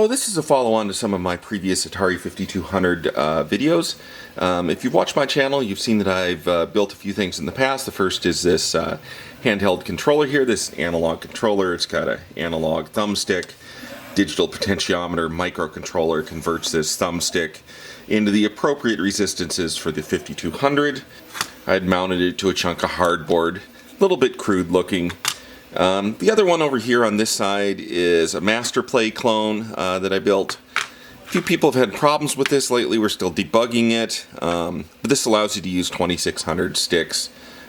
So this is a follow-on to some of my previous Atari 5200 videos. If you've watched my channel, you've seen that I've built a few things in the past. The first is this handheld controller here, this analog controller. It's got an analog thumbstick, digital potentiometer, microcontroller, converts this thumbstick into the appropriate resistances for the 5200. I'd mounted it to a chunk of hardboard, a little bit crude looking. The other one over here on this side is a Masterplay clone that I built. A few people have had problems with this lately. We're still debugging it, but this allows you to use 2600 sticks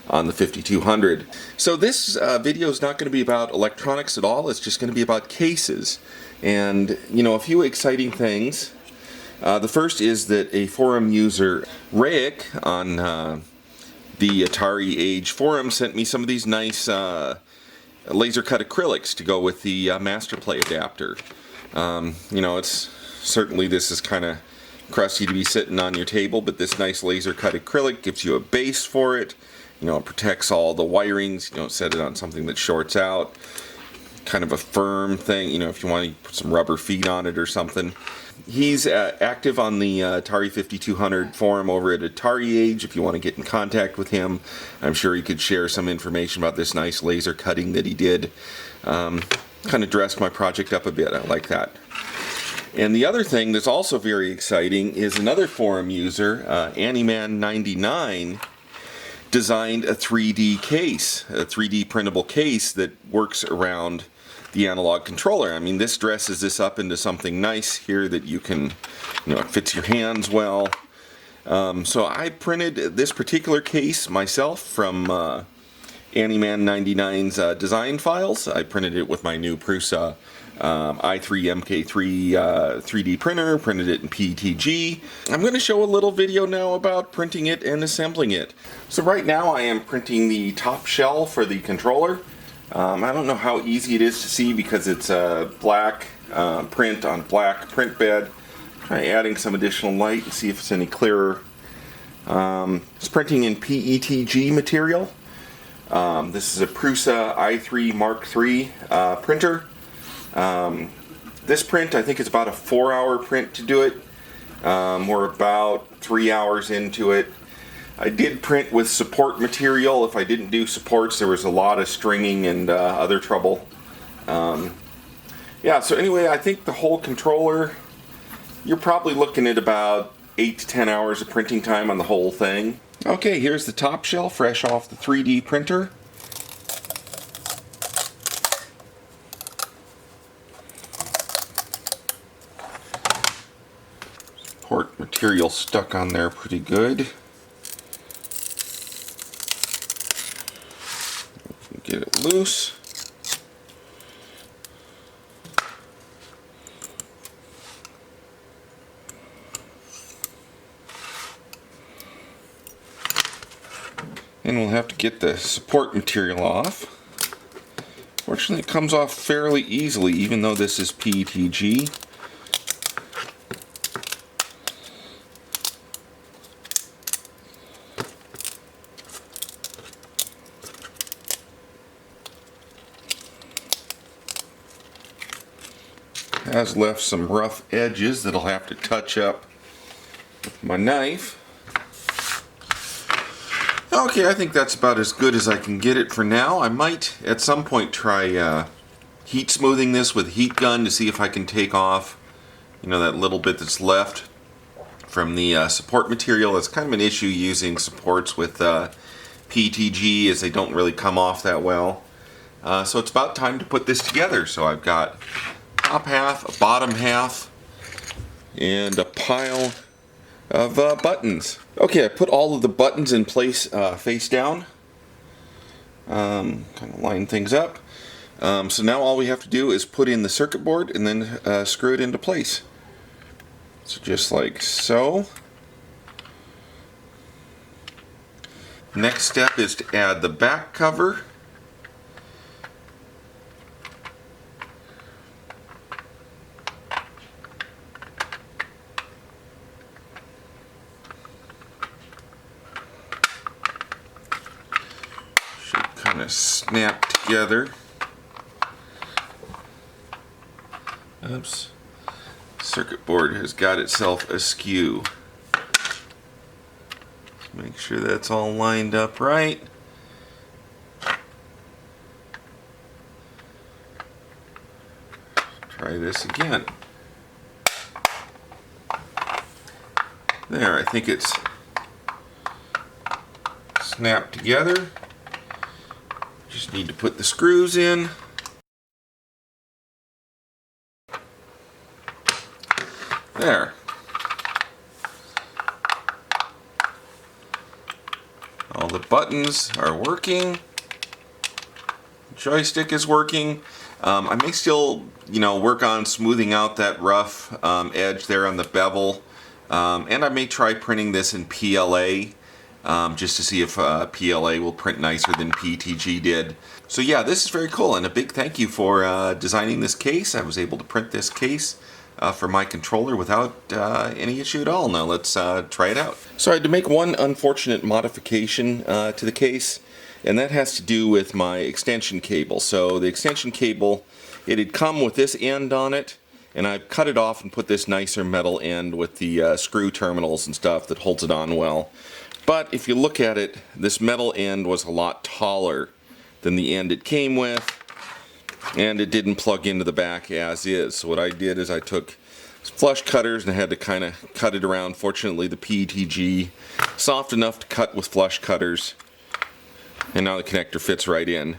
on the 5200. So this video is not going to be about electronics at all. It's just going to be about cases. And, you know, a few exciting things. The first is that a forum user, Rayek, on the Atari Age forum sent me some of these nice laser cut acrylics to go with the Masterplay adapter. You know, it's certainly, this is kind of crusty to be sitting on your table, but this nice laser cut acrylic gives you a base for it. You know, it protects all the wirings. You don't set it on something that shorts out. Kind of a firm thing, you know, if you want to put some rubber feet on it or something. He's active on the Atari 5200 forum over at Atari Age. If you want to get in contact with him, I'm sure he could share some information about this nice laser cutting that he did. Kind of dressed my project up a bit. I like that. And the other thing that's also very exciting is another forum user, Annieman99, designed a 3D case, a 3D printable case that works around the analog controller. I mean, this dresses this up into something nice here that you can, you know, it fits your hands well. So I printed this particular case myself from Annieman99's design files. I printed it with my new Prusa i3 MK3 3D printer, printed it in PETG. I'm going to show a little video now about printing it and assembling it. So right now I am printing the top shell for the controller. I don't know how easy it is to see because it's a black print on black print bed. Try adding some additional light and see if it's any clearer. It's printing in PETG material. This is a Prusa i3 Mark III printer. This print, I think it's about a 4-hour print to do it. We're about 3 hours into it. I did print with support material. If I didn't do supports, there was a lot of stringing and other trouble. Yeah, so anyway, I think the whole controller, you're probably looking at about 8 to 10 hours of printing time on the whole thing. Okay, here's the top shell, fresh off the 3D printer. Support material stuck on there pretty good. Get it loose. And we'll have to get the support material off. Fortunately, it comes off fairly easily, even though this is PETG. Has left some rough edges that I'll have to touch up with my knife. Okay, I think that's about as good as I can get it for now. I might at some point try heat smoothing this with a heat gun to see if I can take off, you know, that little bit that's left from the support material. It's kind of an issue using supports with PETG, as they don't really come off that well. So it's about time to put this together. So I've got top half, a bottom half, and a pile of buttons. Okay, I put all of the buttons in place face down. Kind of line things up. So now all we have to do is put in the circuit board and then screw it into place. So just like so. Next step is to add the back cover. Kind of snap together. Oops. circuit board has got itself askew. Make sure that's all lined up right. Try this again. There, I think it's snapped together. Just need to put the screws in. There. All the buttons are working. Joystick is working. I may still, work on smoothing out that rough edge there on the bevel. And I may try printing this in PLA just to see if PLA will print nicer than PETG did. So yeah, this is very cool, and a big thank you for designing this case. I was able to print this case for my controller without any issue at all. Now let's try it out. So I had to make one unfortunate modification to the case, and that has to do with my extension cable. So the extension cable, it had come with this end on it, and I've cut it off and put this nicer metal end with the screw terminals and stuff that holds it on well. But if you look at it, this metal end was a lot taller than the end it came with, and it didn't plug into the back as is. So what I did is I took flush cutters and I had to kind of cut it around. Fortunately, the PETG soft enough to cut with flush cutters, and now the connector fits right in.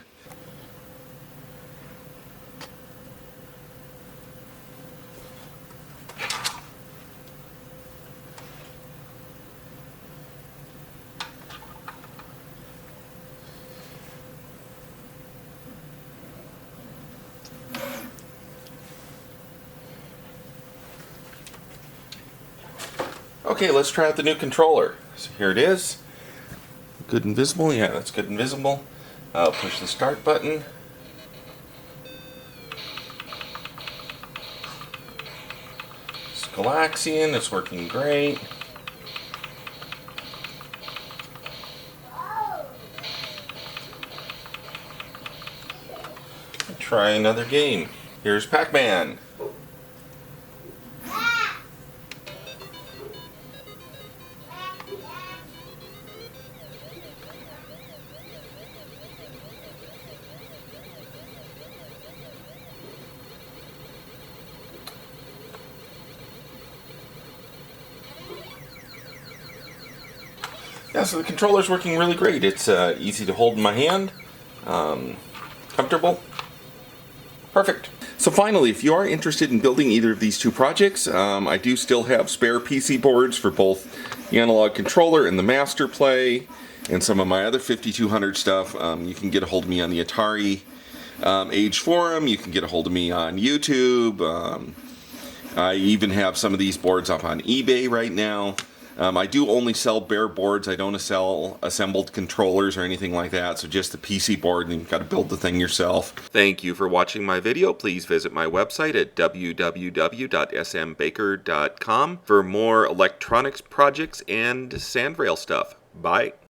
Okay, let's try out the new controller. So here it is. Good and visible? Yeah, that's good and visible. I'll push the start button. Scalaxian, it's working great. Try another game. Here's Pac-Man. Yeah, so the controller's working really great. It's easy to hold in my hand, comfortable, perfect. So finally, if you are interested in building either of these two projects, I do still have spare PC boards for both the analog controller and the Master Play, and some of my other 5200 stuff. You can get a hold of me on the Atari Age Forum. You can get a hold of me on YouTube. I even have some of these boards up on eBay right now. I do only sell bare boards. I don't sell assembled controllers or anything like that, so just the PC board, and you've got to build the thing yourself. Thank you for watching my video. Please visit my website at www.smbaker.com for more electronics projects and sandrail stuff. Bye.